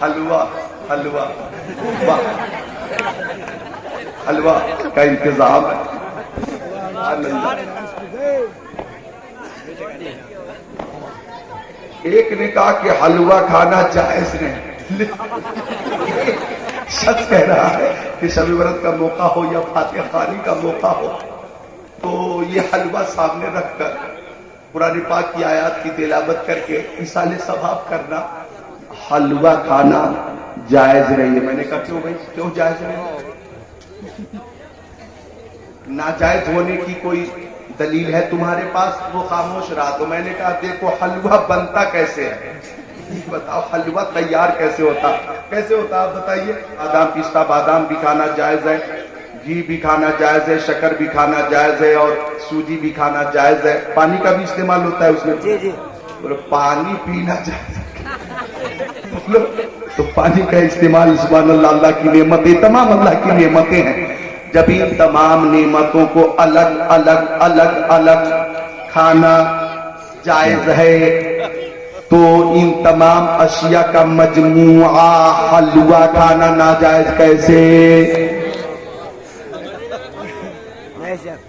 حلوہ حلوہ حلوہ کا انتظام ہے. ایک نے کہا کہ حلوہ کھانا جائز نہیں. شخص کہہ رہا ہے کہ شب برات کا موقع ہو یا فاتحہ خوانی کا موقع ہو تو یہ حلوہ سامنے رکھ کر قرآن پاک کی آیات کی تلاوت کر کے ایصال ثواب کرنا، حلوہ کھانا جائز نہیں ہے. میں نے کہا کیوں بھائی، کیوں جائز نہیں؟ ناجائز ہونے کی کوئی دلیل ہے تمہارے پاس؟ وہ خاموش رہا. تو میں نے کہا دیکھو حلوہ بنتا کیسے ہے، بتاؤ حلوہ تیار کیسے ہوتا؟ کیسے ہوتا آپ بتائیے. بادام، پستہ بادام بھی کھانا جائز ہے، گھی بھی کھانا جائز ہے، شکر بھی کھانا جائز ہے، اور سوجی بھی کھانا جائز ہے. پانی کا بھی استعمال ہوتا ہے اس میں. پانی پینا جائز ہے تو پانی کا استعمال، سبحان اللہ، اللہ کی نعمتیں، تمام اللہ کی نعمتیں ہیں. جب ان تمام نعمتوں کو الگ الگ الگ الگ کھانا جائز ہے تو ان تمام اشیاء کا مجموعہ حلوہ کھانا ناجائز کیسے؟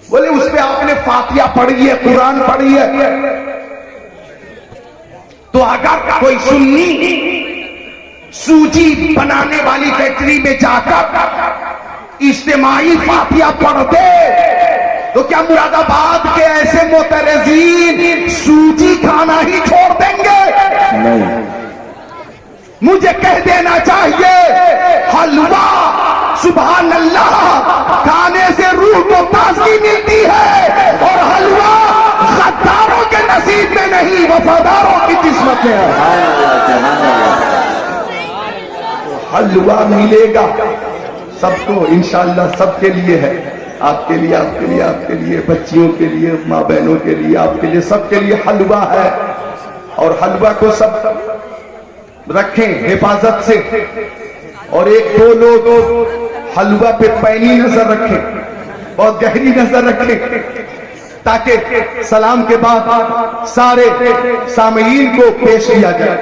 بولے اس پہ آپ نے فاتحہ پڑھی ہے، قرآن پڑھی ہے، تو اگر کوئی سنی سوجی بنانے والی فیکٹری میں جا کر اجتماعی فاتحہ پڑھ دے تو کیا مراد آباد کے ایسے معترضین سوجی کھانا ہی چھوڑ دیں گے؟ نہیں. مجھے کہہ دینا چاہیے حلوہ سبحان اللہ کھانے سے روح کو تازگی ملتی ہے، اور حلوہ غداروں کے نصیب میں نہیں، وفاداروں کی قسمت میں ہے. حلوہ ملے گا سب کو انشاءاللہ، سب کے لیے ہے. آپ کے لیے، آپ کے لیے، آپ کے لیے، بچیوں کے لیے، ماں بہنوں کے لیے، آپ کے لیے، سب کے لیے حلوہ ہے. اور حلوہ کو سب رکھیں حفاظت سے. اور ایک دو لوگ حلوہ پہ پینی نظر رکھیں، بہت گہری نظر رکھیں، تاکہ سلام کے بعد سارے سامعین کو پیش کیا جائے.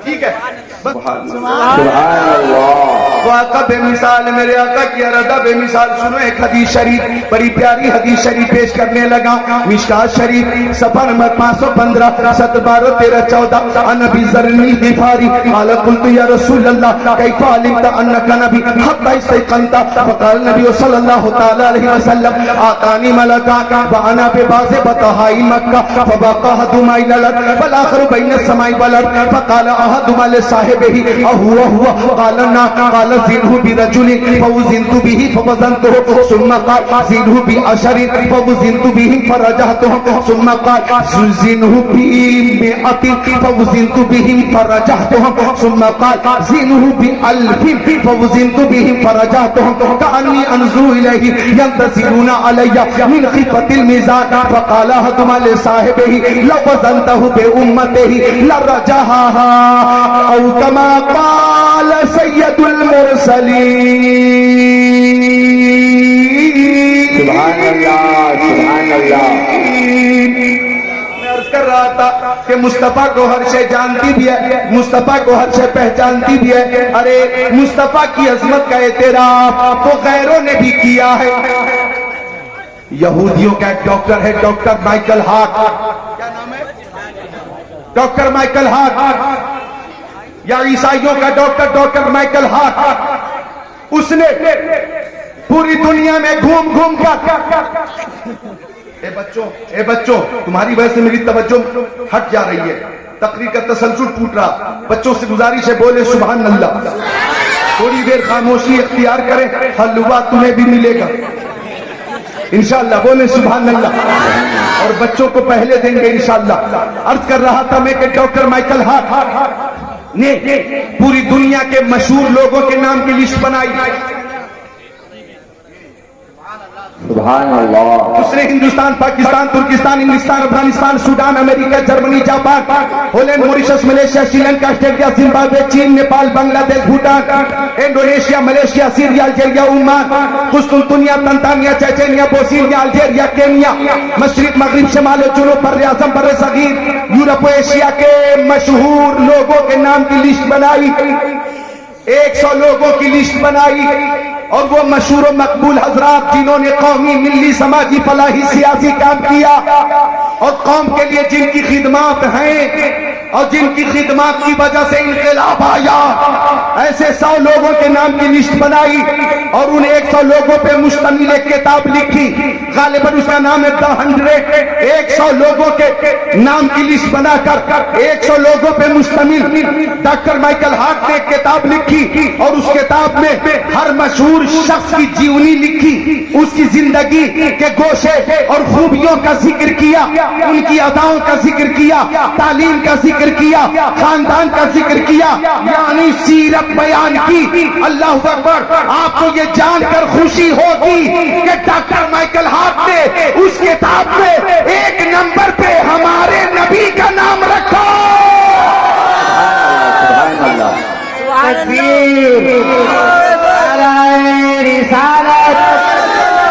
ٹھیک ہے؟ سبحان اللہ. وہ آقا بے مثال، میرے آقا کی ارادہ بے مثال. سنو ایک حدیث شریف، بڑی پیاری حدیث شریف پیش کرنے لگا. مشکات شریف صفحہ نمبر 515 712 13 14. عن ابی ذر الغفاری قال قلت یا رسول اللہ کیف علمت انک نبی حتی استيقنت؟ فقال النبی صلی اللہ تعالی علیہ وسلم آتانی ملکا وانا بباز بطحائی مکہ فبقى احدهما الى الارض والآخر بین السماء والارض فقال احدهما لصاحبه اهو قال نعم قال زنه برجل فوزنت به فوزنته ثم قال زنه بعشر فوزنت به فرجحته ثم قال زنه ب100 فوزنت به فرجحته ثم قال زنه ب1000 فوزنت به فرجحته كأني انظر اليه ينتظرون علي من خفة الميزان فقال احدهما لصاحبه لو وزنته بأمته لرجحها او كما قال سید المرسلین. سبحان اللہ، سبحان اللہ. میں عرض کر رہا تھا کہ مصطفیٰ کو ہر شے جانتی بھی ہے، مصطفیٰ کو ہر شے پہچانتی بھی ہے. ارے مصطفیٰ کی عظمت کا اعتراف تو غیروں نے بھی کیا ہے. یہودیوں کا ایک ڈاکٹر ہے، ڈاکٹر مائیکل ہارٹ. کیا نام ہے؟ Doctor Michael Hart. یا عیسائیوں کا ڈاکٹر، ڈاکٹر مائیکل ہارٹ. اس نے پوری دنیا میں گھوم گھوم کر اے بچوں تمہاری وجہ سے میری توجہ ہٹ جا رہی ہے، تقریر کا تسلسل ٹوٹ رہا. بچوں سے گزارش ہے بولے سبحان اللہ. تھوڑی دیر خاموشی اختیار کریں، حلوہ تمہیں بھی ملے گا انشاءاللہ. بولے سبحان اللہ. اور بچوں کو پہلے دیں گے انشاءاللہ. عرض کر رہا تھا میں کہ ڈاکٹر مائیکل ہارٹ نے پوری دنیا کے مشہور لوگوں کے نام کی لسٹ بنائی. سبحان اللہ. دوسرے ہندوستان، پاکستان، ترکستان، انگلستان، افغانستان، سوڈان، امریکہ، Germany, Japan, Holland, Mauritius, Malaysia, Sri Lanka, Australia, Zimbabwe, چین، Nepal, Bangladesh, Bhutan, Indonesia, Malaysia, Syria, Algeria, Oman, قسطنطنیہ، Tanzania, Chechnya, Bosnia, Algeria, Kenya, مشرق، مغرب، شمال و جنوب، بر اعظم، بر صغیر، یورپ و ایشیا کے مشہور لوگوں کے نام کی لسٹ بنائی. 100 لوگوں کی لسٹ بنائی، اور وہ مشہور و مقبول حضرات جنہوں نے قومی، ملی، سماجی، فلاحی، سیاسی کام کیا اور قوم کے لیے جن کی خدمات ہیں اور جن کی خدمات کی وجہ سے انقلاب آیا، ایسے 100 لوگوں کے نام کی لسٹ بنائی اور ان 100 لوگوں پہ مشتمل ایک کتاب لکھی. غالباً اس کا نام ہے The 100. 100 لوگوں کے نام کی لسٹ بنا کر 100 لوگوں پہ مشتمل ڈاکٹر مائیکل ہارٹ نے ایک کتاب لکھی، اور اس کتاب میں ہر مشہور شخص کی جیونی لکھی، اس کی زندگی کے گوشے اور خوبیوں کا ذکر کیا، ان کی اداؤں کا ذکر کیا، تعلیم کا ذکر کیا، خاندان کا ذکر کیا، یعنی سیرت بیان کی. اللہ اکبر. آپ کو یہ جان کر خوشی ہوگی کہ ڈاکٹر مائیکل ہارٹ نے اس کتاب میں 1 نمبر پہ ہمارے نبی کا نام رکھا. سبحان اللہ. تکبیر. نعرہ رسالت.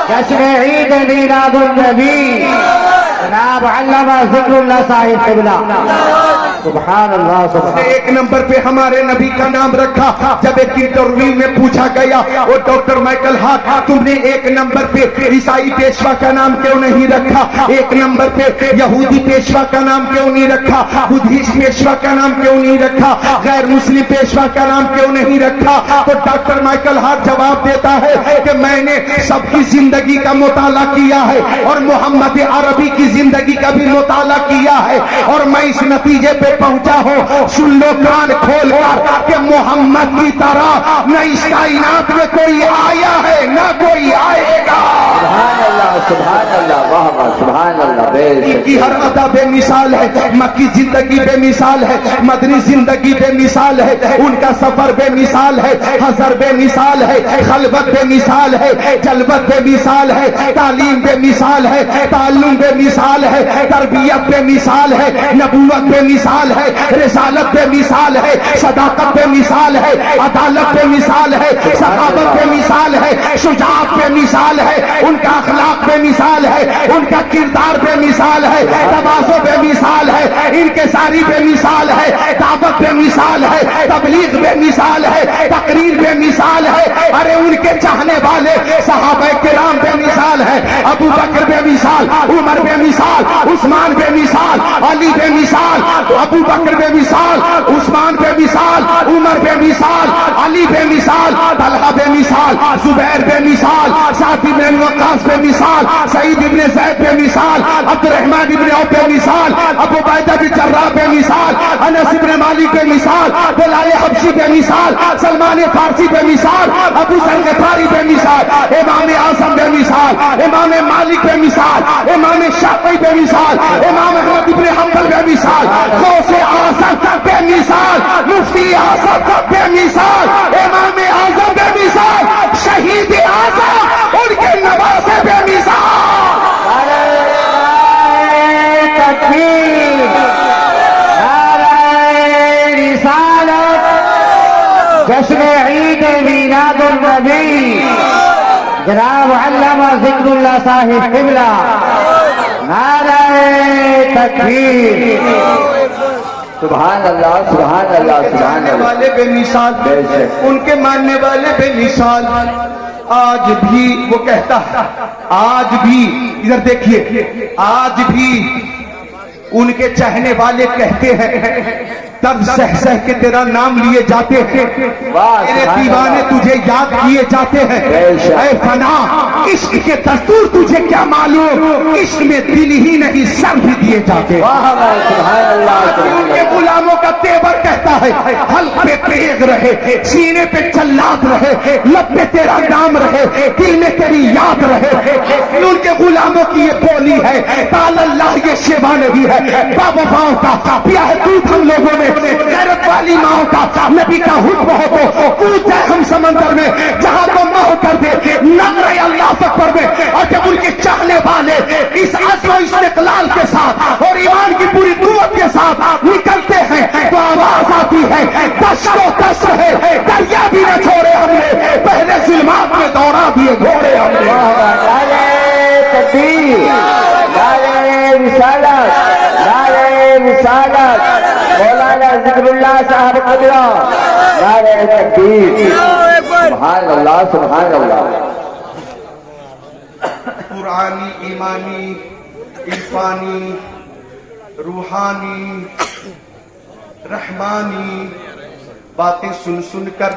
جشن عید میلاد النبی جناب علامہ ذکر اللہ صاحب قبلہ. سبحان اللہ. سبحان 1 نمبر پہ ہمارے نبی کا نام رکھا. جب ایک انٹرویو میں پوچھا گیا وہ ڈاکٹر مائیکل ہارٹ، تم نے 1 نمبر پہ عیسائی پیشوا کا نام کیوں نہیں رکھا؟ 1 نمبر پہ یہودی پیشوا کا نام کیوں نہیں رکھا؟ بدھسٹ پیشوا کا نام کیوں نہیں رکھا؟ غیر مسلم پیشوا کا نام کیوں نہیں رکھا؟ تو ڈاکٹر مائیکل ہارٹ جواب دیتا ہے کہ میں نے سب کی زندگی کا مطالعہ کیا ہے اور محمد عربی کی زندگی کا بھی مطالعہ کیا ہے، اور میں اس نتیجے پہ پہنچا ہوں، سن لو کان کھول کر، کہ محمد کی طرح نہ اس کائنات میں کوئی آیا ہے نہ کوئی آئے گا. سبحان اللہ. سبحان اللہ. واہ واہ. سبحان اللہ. بے ان کی ہر ادا بے مثال ہے، مکی زندگی بے مثال ہے، مدنی زندگی بے مثال ہے، ان کا سفر بے مثال ہے، حضر بے مثال ہے، خلوت بے مثال ہے، جلوت بے مثال ہے، تعلیم بے مثال ہے، تعلم بے مثال ہے، تربیت بے مثال ہے، نبوت بے مثال ہے، رسالت بے مثال ہے، صداقت بے مثال ہے، عدالت بے مثال ہے، سخاوت بے مثال ہے، شجاعت بے مثال ہے، ان کا اخلاق بے مثال ہے، ان کا کردار بے مثال ہے، تواضع بے مثال ہے، انکساری بے مثال ہے، دعوت بے مثال ہے، تبلیغ بے مثال ہے، تقریر بے مثال ہے. ارے ان کے چاہنے والے صحابہ کرام بے مثال ہے، ابو بکر بے مثال، عمر بے مثال، عثمان بے مثال، علی بے مثال، ابو بکر بے مثال، عثمان بے مثال، عمر بے مثال، علی بے مثال، طلحہ بے مثال، زبیر بے مثال، سعد بن وقاص بے مثال، سعید بن زید بے مثال، عبد الرحمن بن عوف بے مثال، ابو عبیدہ بن جراح بے مثال، انس بن مالک بے مثال، بلال حبشی بے مثال، سلمان فارسی بے مثال، ابو ذر غفاری بے مثال، امام اعظم بے مثال، امام مالک بے مثال، امام شافعی بے مثال، امام احمد بن حنبل بے مثال، غوث اعظم بے مثال، مفتی اعظم بے مثال، امام اعظم بے مثال، شہید اعظم ان کے نواسے بے مثال. تکبیر. نعرہ رسالت. جشن عید میلاد النبی جناب علامہ ذکر اللہ صاحب قبلہ. نعرہ تکبیر. سبحان اللہ. سبحان اللہ. سبحان اللہ. والے بے مثال، ان کے ماننے والے بے مثال. آج بھی وہ کہتا ہے، آج بھی ادھر دیکھیے، آج بھی ان کے چاہنے والے کہتے ہیں، تب سہ سہ کے تیرا نام لیے جاتے ہیں، تیرے دیوانے تجھے یاد کیے جاتے ہیں. اے فنا، عشق کے دستور تجھے کیا معلوم، عشق میں دل ہی نہیں سر بھی دیے جاتے. ان کے غلاموں کا تیور کہتا ہے، حلق پہ تیغ رہے، سینے پہ جلاد رہے، لب پہ تیرا نام رہے، دل میں تیری یاد رہے. ان کے غلاموں کی یہ بولی ہے، تال اللہ یہ شیوا نہیں ہے، باوفاؤں کا پیا ہے دودھ ہم لوگوں میں، غیرت والی ماں کا نبی کا حکم ہو تو کود جائے ہم سمندر میں، جہاں تو ماں کر دے نعرہ اللہ اکبر میں. اور جب آتی ہے دشت و دشت ہے دریا بھی نہ چھوڑے ہم نے پہلے ظلمات میں دوڑا دیے گھوڑے ہم نے نعرہ تکبیر، نعرہ رسالت، نعرہ رسالت، مولانا ذکر اللہ صاحب قبلہ، نعرہ تکبیر، سبحان اللہ سبحان اللہ۔ قرآنی ایمانی عرفانی روحانی رحمانی باتیں سن سن کر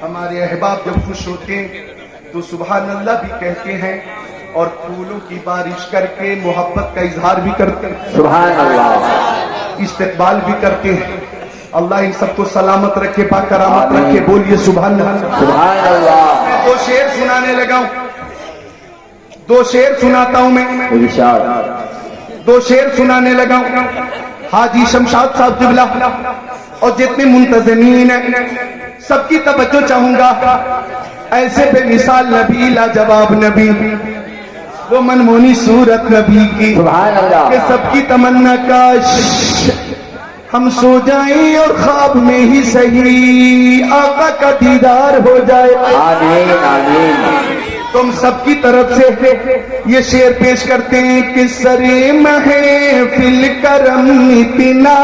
ہمارے احباب جب خوش ہوتے ہیں تو سبحان اللہ بھی کہتے ہیں اور پھولوں کی بارش کر کے محبت کا اظہار بھی کرتے ہیں، سبحان اللہ، استقبال بھی کرتے ہیں۔ اللہ ان سب کو سلامت رکھے، باکرامت رکھے، بولیے سبحان اللہ۔ سبحان اللہ، میں دو شعر سنانے لگا ہوں، دو شعر سناتا ہوں میں، ارشاد، دو شعر سنانے لگا ہوں۔ حاجی شمشاد صاحب قبلہ اور جتنے منتظمین ہیں سب کی توجہ چاہوں گا۔ ایسے بے مثال نبی، لاجواب نبی، وہ منمونی صورت نبی کی سبحان اللہ، کہ سب کی تمنا کاش ہم سو جائیں اور خواب میں ہی صحیح آقا کا دیدار ہو جائے۔ آمین آمین، تم سب کی طرف سے یہ شعر پیش کرتے ہیں کہ سرے محفل کرم اتنا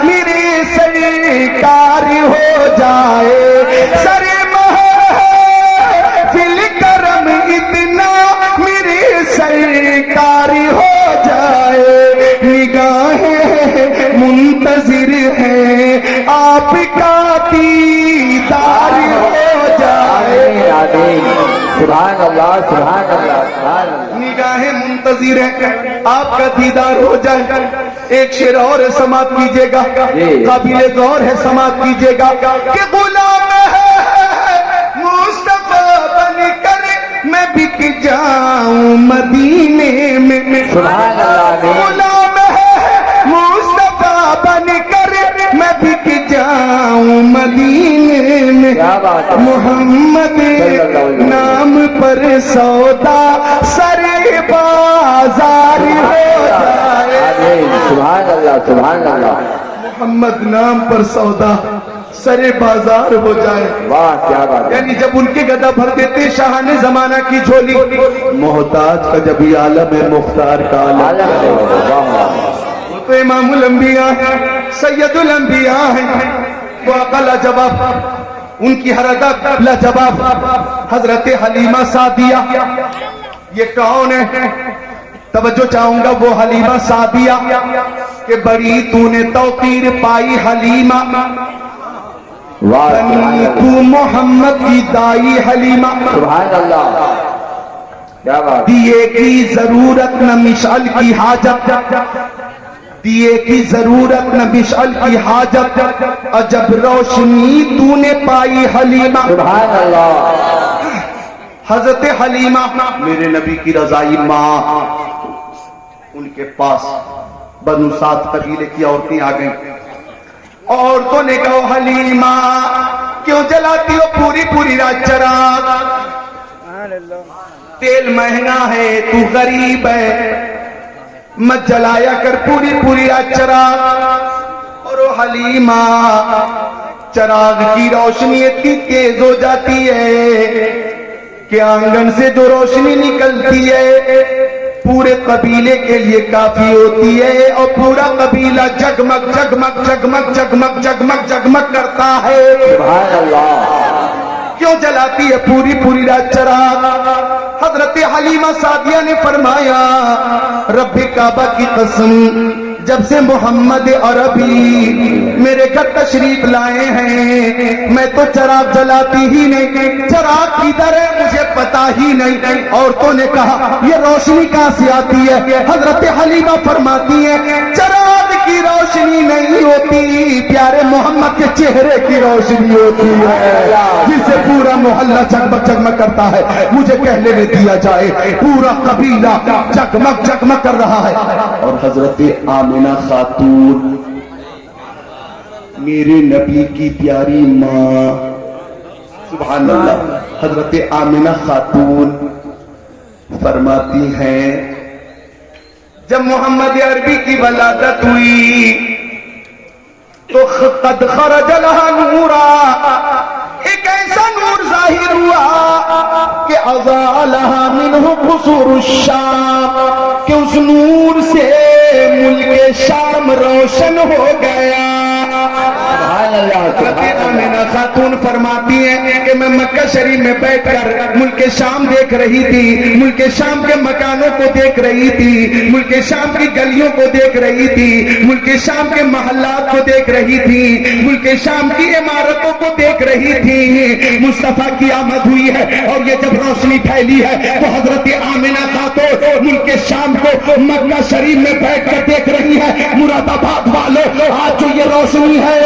میرے سرکار ہو جائے، سرے محفل کرم اتنا میرے سرکار ہو جائے، نگاہیں منتظر ہیں آپ کا دیدار ہو جائے۔ آمین، سبحان اللہ سبحان اللہ سبحان اللہ، نگاہیں منتظر ہیں آپ کا دیدار ہو جائے۔ ایک شعر اور سماعت کیجئے گا، قابل غور ہے، سماعت کیجئے گا کہ غلام ہے مصطفیٰ بن کر میں بک جاؤں مدینے میں، سبحان اللہ، غلام ہے مصطفیٰ بن کر میں بک جاؤں مدینے میں، کیا بات ہے، محمد نام پر سودا سرے بازار ہو جائے، آمین، سبحان اللہ سبحان اللہ، محمد نام پر سودا سرے بازار ہو جائے۔ واہ کیا بات ہے، یعنی جب ان کے گدا بھر دیتے شاہان زمانہ کی جھولی، محتاج کا جب یہ عالم ہے مختار کا عالم عالم ہے، واہ واہ، وہ تو امام الانبیاء ہے، سید الانبیاء ہے، وہ آقا لاجواب، ان کی حرکت لاجواب۔ حضرت حلیمہ سعدیہ یہ کون ہے؟ توجہ چاہوں گا، وہ حلیمہ سعدیہ کہ بڑی تو نے توقیر پائی حلیمہ، واہ بنی تو محمد کی دائی حلیمہ، سبحان اللہ، کیا بات، دیے کی ضرورت نہ مشعل کی حاجت، دیے کی ضرورت نہ مشعل کی حاجت، عجب روشنی تو نے پائی حلیمہ۔ سبحان اللہ، حضرت حلیمہ میرے نبی کی رضائی ماں، ان کے پاس بنو سعد قبیلے کی عورتیں آ گئیں، عورتوں نے کہا حلیمہ کیوں جلاتی ہو پوری پوری رات چراغ، تیل مہنگا ہے تو غریب ہے، مت جلایا کر پوری پوری رات چراغ۔ اور وہ حلیمہ چراغ کی روشنی اتنی تیز ہو جاتی ہے کہ آنگن سے جو روشنی نکلتی ہے پورے قبیلے کے لیے کافی ہوتی ہے، اور پورا قبیلہ جگمگ جگمگ جگمگ جگمگ جگمگ جگمگ کرتا ہے۔ سبحان اللہ، کیوں جلاتی ہے پوری پوری رات چراغ؟ حضرت حلیمہ سعدیہ نے فرمایا رب کعبہ کی قسم، جب سے محمد عربی میرے گھر تشریف لائے ہیں میں تو چراغ جلاتی ہی نہیں، چراغ کدھر ہے مجھے پتا ہی نہیں۔ عورتوں نے کہا یہ روشنی کہاں سے آتی ہے؟ حضرت حلیمہ فرماتی ہے چراغ کی روشنی نہیں ہوتی، پیارے محمد کے چہرے کی روشنی ہوتی ہے جس سے پورا محلہ جگمگ جگمگ کرتا ہے۔ مجھے کہنے میں دیا جائے پورا قبیلہ جگمگ جگمگ کر رہا ہے، اور حضرت آمنہ خاتون میرے نبی کی پیاری ماں، سبحان اللہ، حضرت آمنہ خاتون فرماتی ہیں جب محمد عربی کی ولادت ہوئی تو قد خرج لها نورا، ایک ایسا نور ظاہر ہوا کہ اضاء لها منه قصور الشام، کہ اس نور سے ملک شام روشن ہو گیا۔ آمنہ خاتون فرماتی ہیں کہ میں مکہ شریف میں بیٹھ کر ملک شام دیکھ رہی تھی، ملک شام کے مکانوں کو دیکھ رہی تھی، ملک شام کی گلیوں کو دیکھ رہی تھی، ملک شام کے محلات کو دیکھ رہی تھی، ملک شام کی عمارتوں کو دیکھ رہی تھی۔ مصطفیٰ کی آمد ہوئی ہے اور یہ جب روشنی پھیلی ہے تو حضرت آمنہ خاتون ملک شام کو مکہ شریف میں بیٹھ کر دیکھ رہی ہے۔ مراد آباد والوں، آج جو یہ روشنی ہے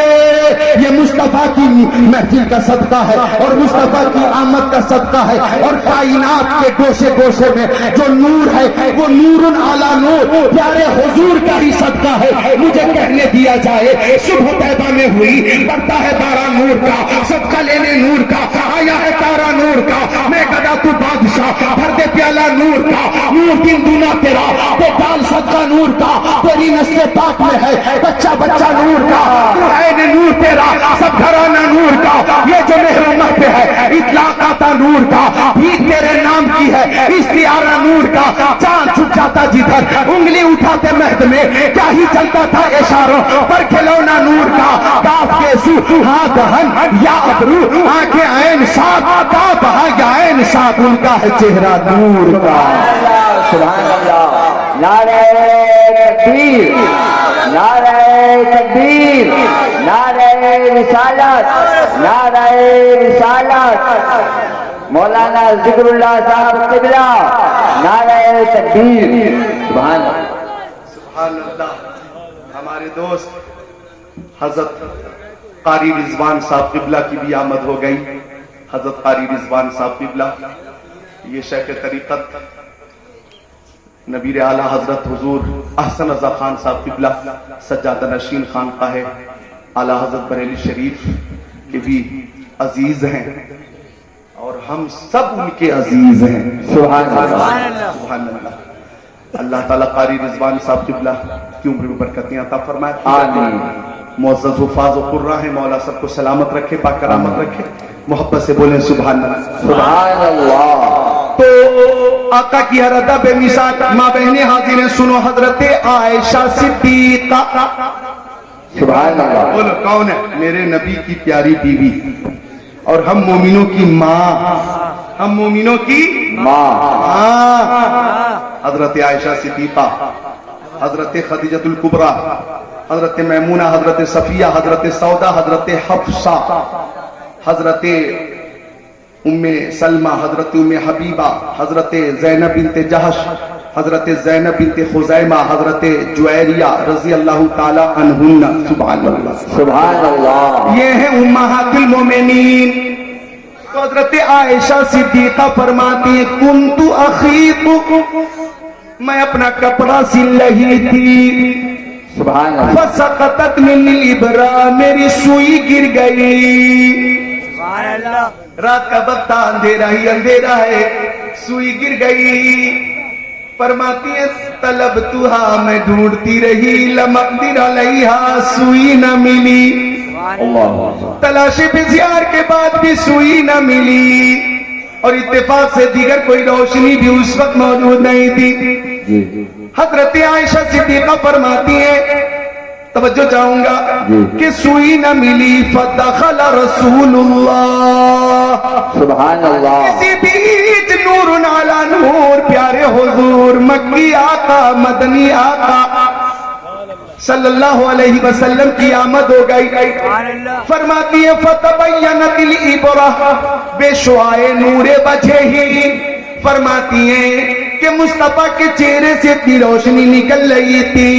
یہ مصطفیٰ کی محفل کا صدقہ ہے اور مصطفیٰ کی آمد کا صدقہ ہے، اور کائنات کے گوشے گوشے میں جو نور ہے وہ نور اعلیٰ نور پیارے حضور کا ہی صدقہ ہے۔ مجھے کہنے دیا جائے صبح طیبہ میں ہوئی، بڑھتا ہے بارہ نور کا، صدقہ لینے نور کا، آیا ہے تارا نور کا، میں گدا تو بادشاہ، بھر دے پیالہ نور کا، نور دن دونا تیرا، تو ڈال صدقہ نور کا، تیری نسل پاک میں ہے بچہ بچہ نور کا، تو ہے نور تیرا، سب گھرانہ نور کا، یہ جو مہر امت پہ ہے اطلاق آتا نور کا، بھیک تیرے نام کی ہے استعارہ نور کا، چاند چھپ جاتا جدھر انگلی اٹھاتے مہد میں، کیا ہی چلتا تھا اشاروں پر کھلونا نور کا، کاف کے سو ہاں دہن یا ابرو آنکھیں عین ساتھ، کاف ہاں یا عین ساتھ، ان کا ہے چہرہ نور کا۔ سبحان اللہ، نعرہ تکبیر، نعرہ تکبیر، نعرہ رسالت، نعرہ رسالت، مولانا ذکر اللہ صاحب قبلہ، نعرہ تکبیر۔ سبحان اللہ، سبحان اللہ۔ ہمارے دوست حضرت قاری رضوان صاحب قبلہ کی بھی آمد ہو گئی۔ حضرت قاری رضوان صاحب قبلہ یہ شیخ طریقت نبیر اعلیٰ حضرت حضور احسن رضا خان صاحب قبلہ سجادہ نشین خانقاہ ہے اعلیٰ حضرت بریلی شریف کے بھی عزیز ہیں اور ہم سب ان کے عزیز ہیں۔ سبحان اللہ، سبحان اللہ۔ اللہ تعالیٰ قاری رضوان صاحب قبلہ کی عمر میں برکتیں عطا فرمائے، آمین۔ معزز حفاظ و قرہ ہیں، مولا سب کو سلامت رکھے، پاک کرامت رکھے، محبت سے بولیں سبحان اللہ۔ سبحان اللہ۔ تو آقا کی ہر ادا بے مثال ماں بہنیں حاضر ہیں، سنو حضرت عائشہ صدیقہ۔ سبحان اللہ، بولو کون ہے؟ میرے نبی کی پیاری بیوی اور ہم مومنوں کی ماں، ہم مومنوں کی ماں، حضرت عائشہ صدیقہ، حضرت خدیجہ الکبریٰ، حضرت میمونہ، حضرت صفیہ، حضرت سودا، حضرت حفصہ، حضرت ام سلمہ، حضرت ام حبیبہ، حضرت زینب بنت جہش، حضرت زینب بنت خزیمہ، حضرت جویریہ رضی اللہ تعالی عنہن۔ سبحان اللہ، سبحان اللہ۔ یہ ہیں امہات المومنین۔ تو حضرت عائشہ صدیقہ فرماتی ہیں کنت اخیط، میں اپنا کپڑا سل رہی تھی، سبحان اللہ، فسقطت من الابرہ، میری سوئی گر گئی۔ رات کا وقت تھا، اندھیرا ہی اندھیرا ہے، سوئی گر گئی۔ فرماتی ہے طلبتها، میں ڈھونڈتی رہی، لم اقدر علیہا، سوئی نہ ملی۔ تلاشی بزیار کے بعد بھی سوئی نہ ملی، اور اتفاق سے دیگر کوئی روشنی بھی اس وقت موجود نہیں تھی۔ حضرت عائشہ صدیقہ فرماتی ہے، توجہ چاہوں گا کہ سوئی نہ ملی، فدخل رسول اللہ، سبحان اللہ، اسی بیچ نور علی نور، پیارے حضور مکی آقا، مدنی آقا صلی اللہ علیہ وسلم کی آمد ہو گئی۔ فرماتی ہے فتبینت الابرہ بے شعاع نور وجہہ، فرماتی ہیں کہ مصطفیٰ کے چہرے سے اتنی روشنی نکل رہی تھی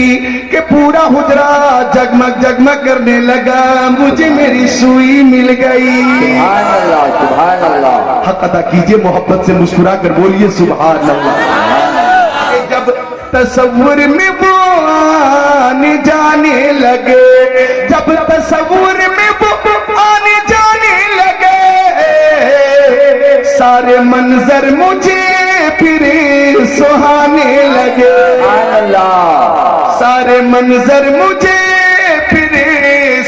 کہ پورا حجرہ جگمگ جگمگ کرنے لگا، مجھے میری سوئی مل گئی۔ سبحان اللہ، سبحان اللہ، حق ادا کیجئے، محبت سے مسکرا کر بولیے سبحان اللہ۔ کہ جب تصور میں وہ آنے جانے لگے، جب تصور میں وہ آنے جانے لگے، سارے منظر مجھے پھر سہانے لگے، سبحان اللہ، سارے منظر مجھے پھر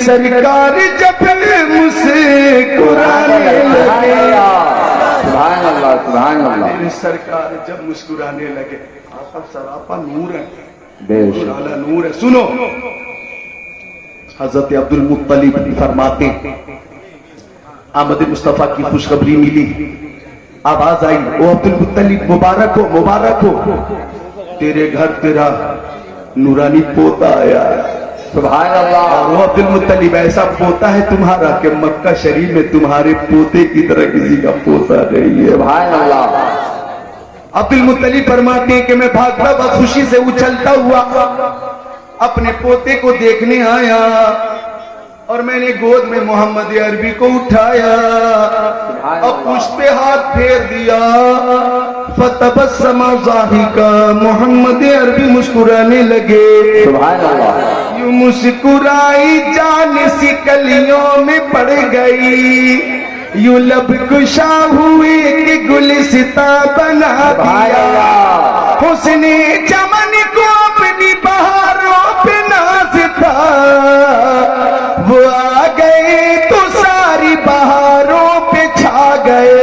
سرکار جب مسکرانے لگے سبحان اللہ سبحان اللہ میرے سرکار جب مسکرانے لگے آقا سراپا نور ہے بے نور شک علی نور ہے سنو حضرت عبد المطلب فرماتے ہیں آمد مصطفیٰ کی خوشخبری ملی آواز آئی او عبد المطلب مبارک ہو تیرے گھر تیرا نورانی پوتا آیا سبحان اللہ اور وہ عبد المطلب ایسا پوتا ہے تمہارا کہ مکہ شریف میں تمہارے پوتے کی طرح کسی کا پوتا نہیں ہے سبحان اللہ عبد المطلب فرماتے ہیں کہ میں بھاگتا ہوا خوشی سے اچھلتا ہوا اپنے پوتے کو دیکھنے آیا اور میں نے گود میں محمد عربی کو اٹھایا اور پشت پہ ہاتھ پھیر دیا فتبسم ضاحکا محمد عربی مسکرانے لگے سبحان اللہ یوں مسکرائی جان سی کلیوں میں پڑ گئی یوں لب کشا ہوئے کہ گلستہ بنا دیا حسن چمن کو اپنی بہاروں پہ ناز تھا وہ آ گئے تو ساری بہاروں پہ چھا گئے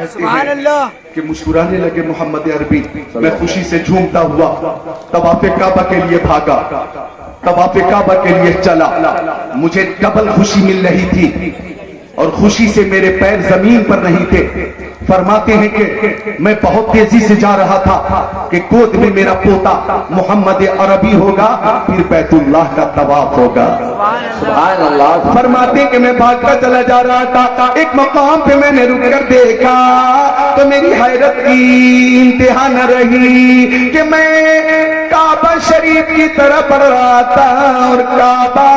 سبحان اللہ کہ مسکرانے لگے محمد عربی میں خوشی سے جھومتا ہوا طواف کعبہ کے لیے بھاگا طواف کعبہ کے لیے چلا مجھے ڈبل خوشی مل رہی تھی اور خوشی سے میرے پیر زمین پر نہیں تھے فرماتے ہیں کہ میں بہت تیزی سے جا رہا تھا کہ گود میں میرا پوتا محمد عربی ہوگا پھر بیت اللہ کا طواف ہوگا سبحان اللہ فرماتے ہیں کہ میں بھاگتا چلا جا رہا تھا ایک مقام پہ میں نے رک کر دیکھا تو میری حیرت کی انتہا نہ رہی کہ میں کعبہ شریف کی طرف بڑھ رہا تھا اور کعبہ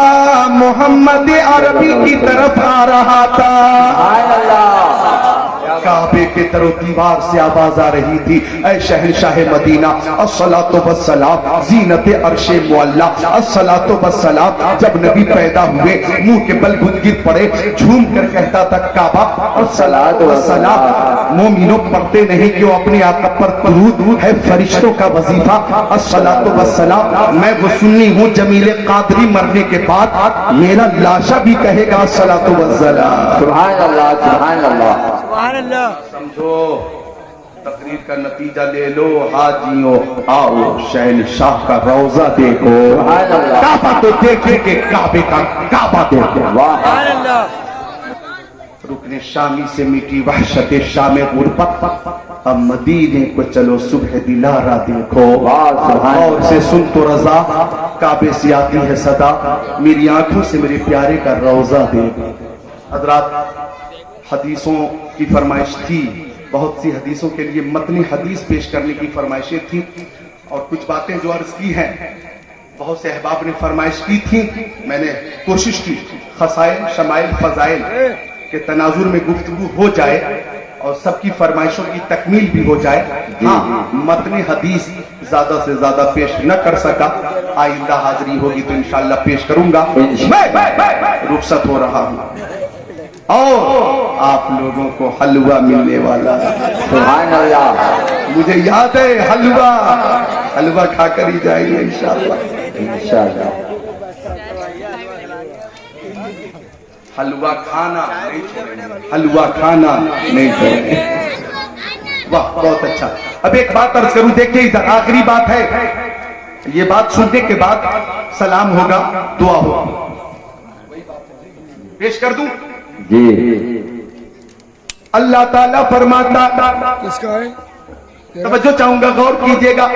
محمد عربی کی طرف آ رہا تھا سبحان اللہ کعبے کے در و دیوار سے آواز آ رہی تھی اے شہنشاہ مدینہ الصلاۃ والسلام زینت عرش معلا الصلاۃ والسلام جب نبی پیدا ہوئے منہ کے بل گد گر پڑے جھوم کر کہتا تھا کعبہ الصلاۃ والسلام مومنوں پڑھتے نہیں کہ وہ اپنے آقا پر درود ہے فرشتوں کا وظیفہ الصلاۃ والسلام میں وہ سنی ہوں جمیل قادری مرنے کے بعد میرا لاشا بھی کہے گا الصلاۃ والسلام سبحان اللہ سبحان اللہ سبحان اللہ سمجھو تقریر کا نتیجہ لے لو حاجیوں آؤ شہنشاہ کا روضہ دیکھو سبحان اللہ کعبہ تو دیکھیں کہ کعبے کا کعبہ دیکھو واہ سبحان اللہ رکن شامی سے میٹھی وحشت شام غربت اب مدینے کو چلو صبح دلارا دیکھو اور سے سن تو رضا کعبے سے آتی ہے صدا میری آنکھوں سے میرے پیارے کا روضہ دیکھو حضرات حدیثوں کی فرمائش تھی بہت سی حدیثوں کے لیے متنی حدیث پیش کرنے کی فرمائشیں تھیں اور کچھ باتیں جو عرض کی ہیں بہت سے احباب نے فرمائش کی تھی میں نے کوشش کی خصائل شمائل فضائل کے تناظر میں گفتگو ہو جائے اور سب کی فرمائشوں کی تکمیل بھی ہو جائے ہاں متن حدیث زیادہ سے زیادہ پیش نہ کر سکا آئندہ حاضری ہوگی تو انشاءاللہ پیش کروں گا میں رخصت ہو رہا ہوں اور آپ لوگوں کو حلوہ ملنے والا ہے سبحان اللہ مجھے یاد ہے حلوہ کھا کر ہی جائیں گے انشاءاللہ انشاءاللہ حلوہ کھانا نہیں چھوڑیں گے حلوہ کھانا نہیں چھوڑیں گے واہ بہت اچھا اب ایک بات عرض کروں دیکھیں ادھر آخری بات ہے یہ بات سننے کے بعد سلام ہوگا دعا ہوگا پیش کر دوں جی اللہ تعالیٰ فرماتا کس کا ہے توجہ چاہوں گا غور کیجئے گا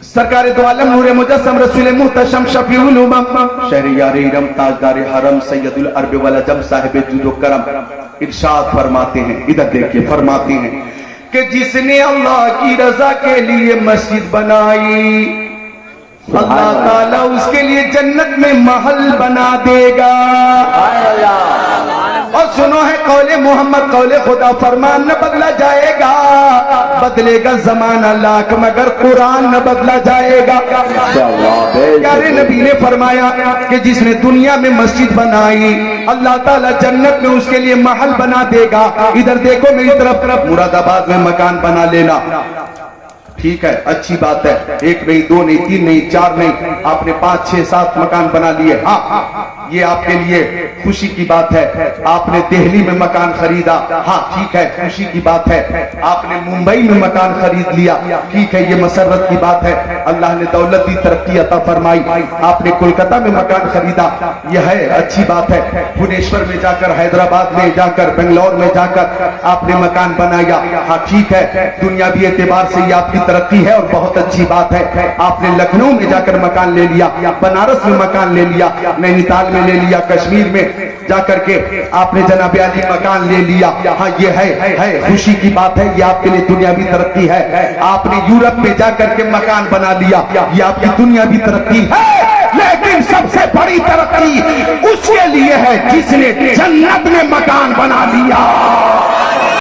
سرکار دو عالم نور مجسم رسول محتشم شفیع الامم شہریار ارم تاجدار حرم سید العرب والعجم صاحب جود و کرم ارشاد فرماتے ہیں ادھر دیکھیں فرماتے ہیں کہ جس نے اللہ کی رضا کے لیے مسجد بنائی اللہ تعالیٰ اس کے لیے جنت میں محل بنا دے گا اور سنو ہے قول محمد قول خدا فرمان نہ بدلا جائے گا بدلے گا زمانہ لاکھ مگر قرآن نہ بدلا جائے گا پیارے نبی نے فرمایا کہ جس نے دنیا میں مسجد بنائی اللہ تعالیٰ جنت میں اس کے لیے محل بنا دے گا ادھر دیکھو میری طرف مراد آباد میں مکان بنا لینا ٹھیک ہے، اچھی بات ہے، ایک نہیں، دو نہیں، تین نہیں، چار نہیں، آپ نے 5 6 7 مکان بنا لیے. ہاں یہ آپ کے لیے خوشی کی بات ہے. آپ نے دہلی میں مکان خریدا، ہاں ٹھیک ہے، خوشی کی بات ہے. آپ نے ممبئی میں مکان خرید لیا، ٹھیک ہے، یہ مسرت کی بات ہے. اللہ نے دولت دی، ترقی عطا فرمائی. آپ نے کولکتہ میں مکان خریدا، یہ ہے اچھی بات ہے. بھونیشور میں جا کر، حیدرآباد میں جا کر، بنگلور میں جا کر آپ نے مکان بنایا، ہاں ٹھیک ہے، دنیاوی اعتبار سے یہ آپ کی ترقی ہے اور بہت اچھی بات ہے. آپ نے لکھنؤ میں جا کر مکان لے لیا، بنارس میں مکان لے لیا، نینی تال میں لے لیا، کشمیر میں جا کر کے آپ نے جناب عالی مکان لے لیا. ہاں یہ ہے خوشی کی بات ہے، یہ آپ کے لیے دنیاوی ترقی ہے. آپ نے یورپ میں جا کر کے مکان بنا لیا، یہ آپ کی دنیاوی ترقی ہے. لیکن سب سے بڑی ترقی اس کے لیے ہے جس نے جنت میں مکان بنا لیا.